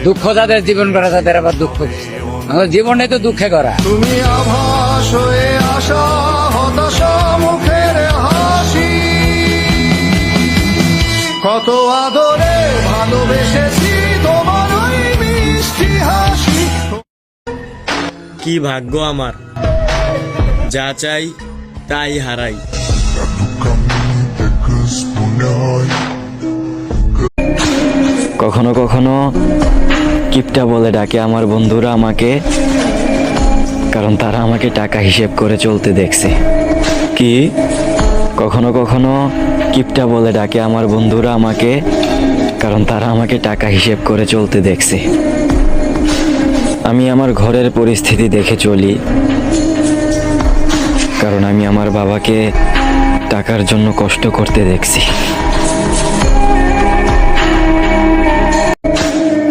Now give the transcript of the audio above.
দুঃখ যাদের জীবন করা তাদের আবার দুঃখ জীবনে তো দুঃখে করা। তুমি আভাস হয়ে আসা হতাশা মুখের হাসি, কত আদরে ভালোবেসেছি তোমার ওই মিষ্টি হাসি। কি ভাগ্য আমার, যা চাই তাই হারাই। কখনো কখনো কিপটা বলে ডাকে আমার বন্ধুরা আমাকে, কারণ তারা আমাকে টাকা হিসেব করে চলতে দেখছে। কি কখনো কখনো কিপটা বলে ডাকে আমার বন্ধুরা আমাকে, কারণ তারা আমাকে টাকা হিসেব করে চলতে দেখছে। আমি আমার ঘরের পরিস্থিতি দেখে চলি, কারণ আমি আমার বাবাকে টাকার জন্য কষ্ট করতে দেখছি।